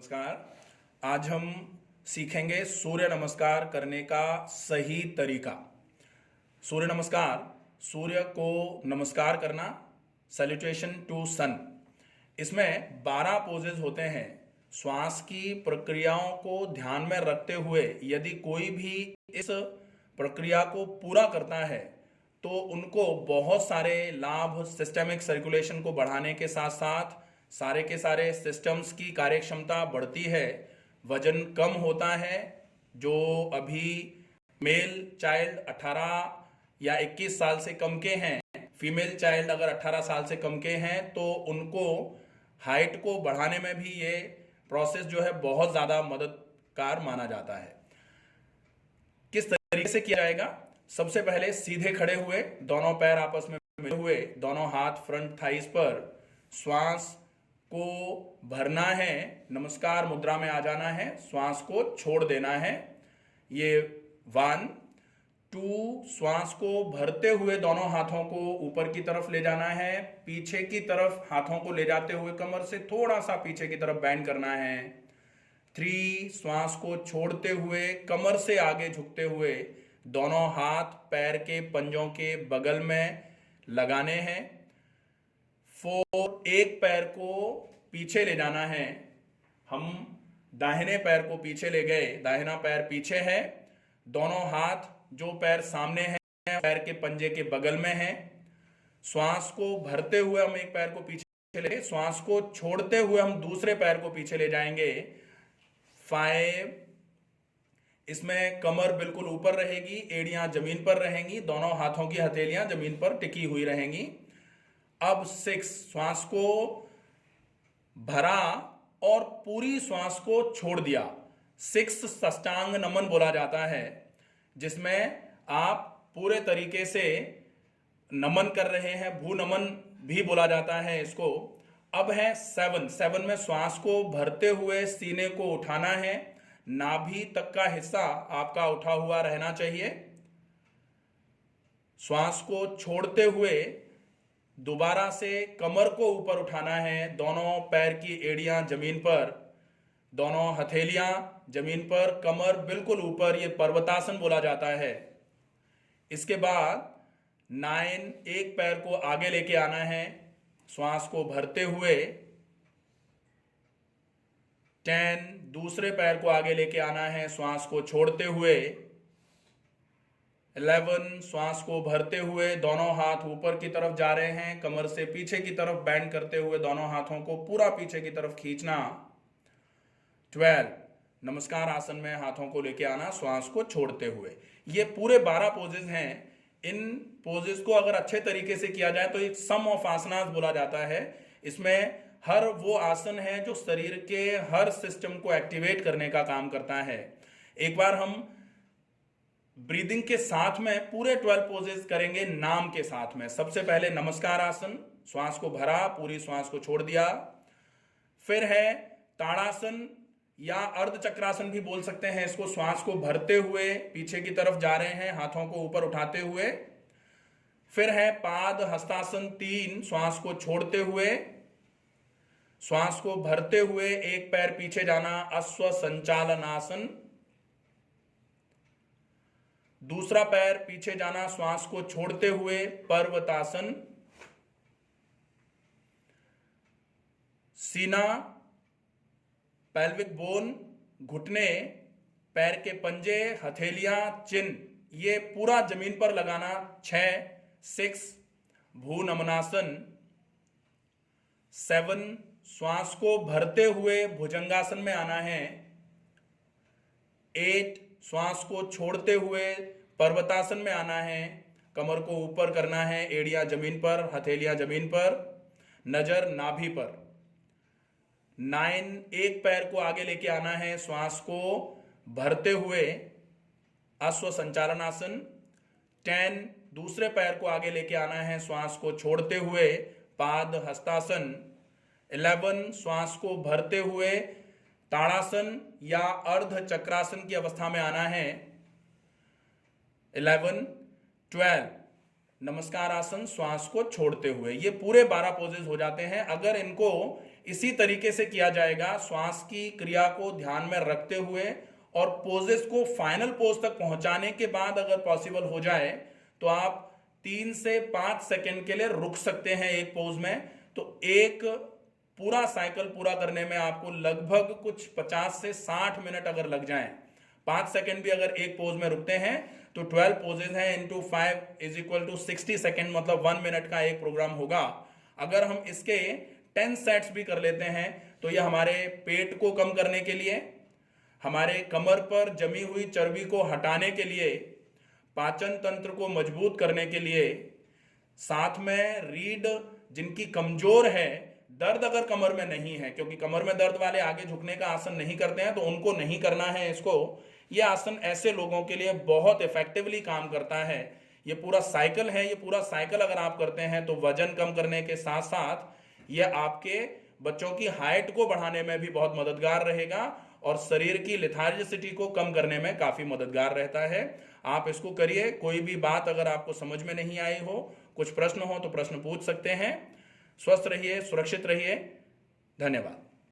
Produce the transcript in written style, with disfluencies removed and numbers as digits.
नमस्कार। आज हम सीखेंगे सूर्य नमस्कार करने का सही तरीका। सूर्य नमस्कार, सूर्य को नमस्कार करना, सैल्यूटेशन टू सन। इसमें 12 पोजेज होते हैं। श्वास की प्रक्रियाओं को ध्यान में रखते हुए यदि कोई भी इस प्रक्रिया को पूरा करता है तो उनको बहुत सारे लाभ सिस्टेमिक सर्कुलेशन को बढ़ाने के साथ साथ सारे के सारे सिस्टम्स की कार्यक्षमता बढ़ती है, वजन कम होता है। जो अभी मेल चाइल्ड 18 या 21 साल से कम के हैं, फीमेल चाइल्ड अगर 18 साल से कम के हैं तो उनको हाइट को बढ़ाने में भी ये प्रोसेस जो है बहुत ज़्यादा मददगार माना जाता है। किस तरीके से किया जाएगा? सबसे पहले सीधे खड़े हुए, दोनों पैर आपस में मिले हुए, दोनों हाथ फ्रंट थाइस पर, श्वास को भरना है, नमस्कार मुद्रा में आ जाना है, श्वास को छोड़ देना है। ये 1 2, श्वास को भरते हुए दोनों हाथों को ऊपर की तरफ ले जाना है, पीछे की तरफ हाथों को ले जाते हुए कमर से थोड़ा सा पीछे की तरफ बैंड करना है। 3, श्वास को छोड़ते हुए कमर से आगे झुकते हुए दोनों हाथ पैर के पंजों के बगल में लगाने हैं। 4, एक पैर को पीछे ले जाना है। हम दाहिने पैर को पीछे ले गए, दाहिना पैर पीछे है, दोनों हाथ जो पैर सामने हैं पैर के पंजे के बगल में है। श्वास को भरते हुए हम एक पैर को पीछे ले, श्वास को छोड़ते हुए हम दूसरे पैर को पीछे ले जाएंगे। 5, इसमें कमर बिल्कुल ऊपर रहेगी, एड़ियां जमीन पर रहेंगी, दोनों हाथों की हथेलियां जमीन पर टिकी हुई रहेंगी। अब 6, श्वास को भरा और पूरी श्वास को छोड़ दिया। 6 साष्टांग नमन बोला जाता है, जिसमें आप पूरे तरीके से नमन कर रहे हैं, भू नमन भी बोला जाता है इसको। अब है 7 में श्वास को भरते हुए सीने को उठाना है, नाभि तक का हिस्सा आपका उठा हुआ रहना चाहिए। श्वास को छोड़ते हुए दोबारा से कमर को ऊपर उठाना है, दोनों पैर की एड़ियां जमीन पर, दोनों हथेलियां जमीन पर, कमर बिल्कुल ऊपर, ये पर्वतासन बोला जाता है। इसके बाद 9, एक पैर को आगे लेके आना है श्वास को भरते हुए। 10, दूसरे पैर को आगे लेके आना है श्वास को छोड़ते हुए। 11, श्वास को भरते हुए दोनों हाथ ऊपर की तरफ जा रहे हैं, कमर से पीछे की तरफ बैंड करते हुए दोनों हाथों को पूरा पीछे की तरफ खींचना। 12, नमस्कार आसन में हाथों को लेके आना श्वास को छोड़ते हुए। ये पूरे 12 पोजेज हैं। इन पोजेज को अगर अच्छे तरीके से किया जाए तो एक सम ऑफ आसनास बोला जाता है। इसमें हर वो आसन है जो शरीर के हर सिस्टम को एक्टिवेट करने का काम करता है। एक बार हम ब्रीदिंग के साथ में पूरे 12 पोजेस करेंगे नाम के साथ में। सबसे पहले नमस्कार आसन, श्वास को भरा, पूरी श्वास को छोड़ दिया। फिर है ताड़ासन या अर्ध चक्रासन भी बोल सकते हैं इसको, श्वास को भरते हुए पीछे की तरफ जा रहे हैं हाथों को ऊपर उठाते हुए। फिर है पाद हस्तासन 3, श्वास को छोड़ते हुए, श्वास को भरते हुए एक पैर पीछे जाना, अश्व संचालनासन। दूसरा पैर पीछे जाना, श्वास को छोड़ते हुए पर्वतासन। सीना, पेल्विक बोन, घुटने, पैर के पंजे, हथेलियां, चिन, ये पूरा जमीन पर लगाना। 6 भू नमनासन। 7, श्वास को भरते हुए भुजंगासन में आना है। 8, श्वास को छोड़ते हुए पर्वतासन में आना है, कमर को ऊपर करना है, एड़ियां जमीन पर, हथेलियां जमीन पर, नजर नाभि पर। 9, एक पैर को आगे लेके आना है श्वास को भरते हुए, अश्व संचालनासन। 10, दूसरे पैर को आगे लेके आना है श्वास को छोड़ते हुए, पाद हस्तासन। 11, श्वास को भरते हुए ताड़ासन या अर्ध चक्रासन की अवस्था में आना है। 11, 12, नमस्कार आसन, श्वास को छोड़ते हुए। ये पूरे 12 पोजेज हो जाते हैं। अगर इनको इसी तरीके से किया जाएगा, श्वास की क्रिया को ध्यान में रखते हुए और पोजेस को फाइनल पोज तक पहुंचाने के बाद अगर पॉसिबल हो जाए तो आप 3 से 5 सेकंड के लिए रुक सकते हैं एक पोज में। तो एक पूरा साइकिल पूरा करने में आपको लगभग कुछ 50 से 60 मिनट अगर लग जाएं, 5 सेकंड भी अगर एक पोज में रुकते हैं तो 12 पोजेज हैं into 5 is equal to 60 second, मतलब 1 मिनट का एक प्रोग्राम होगा। अगर हम इसके 10 सेट्स भी कर लेते हैं तो यह हमारे पेट को कम करने के लिए, हमारे कमर पर जमी हुई चर्बी को हटाने के लिए, पाचन तंत्र को मजबूत करने के लिए, साथ में रीढ़ जिनकी कमजोर है, दर्द अगर कमर में नहीं है, क्योंकि कमर में दर्द वाले आगे झुकने का आसन नहीं करते हैं तो उनको नहीं करना है इसको। ये आसन ऐसे लोगों के लिए बहुत इफेक्टिवली काम करता है। ये पूरा साइकिल है, ये पूरा साइकिल अगर आप करते हैं तो वजन कम करने के साथ साथ ये आपके बच्चों की हाइट को बढ़ाने में भी बहुत मददगार रहेगा और शरीर की लेथार्जिसिटी को कम करने में काफी मददगार रहता है। आप इसको करिए। कोई भी बात अगर आपको समझ में नहीं आई हो, कुछ प्रश्न हो तो प्रश्न पूछ सकते हैं। स्वस्थ रहिए, सुरक्षित रहिए। धन्यवाद।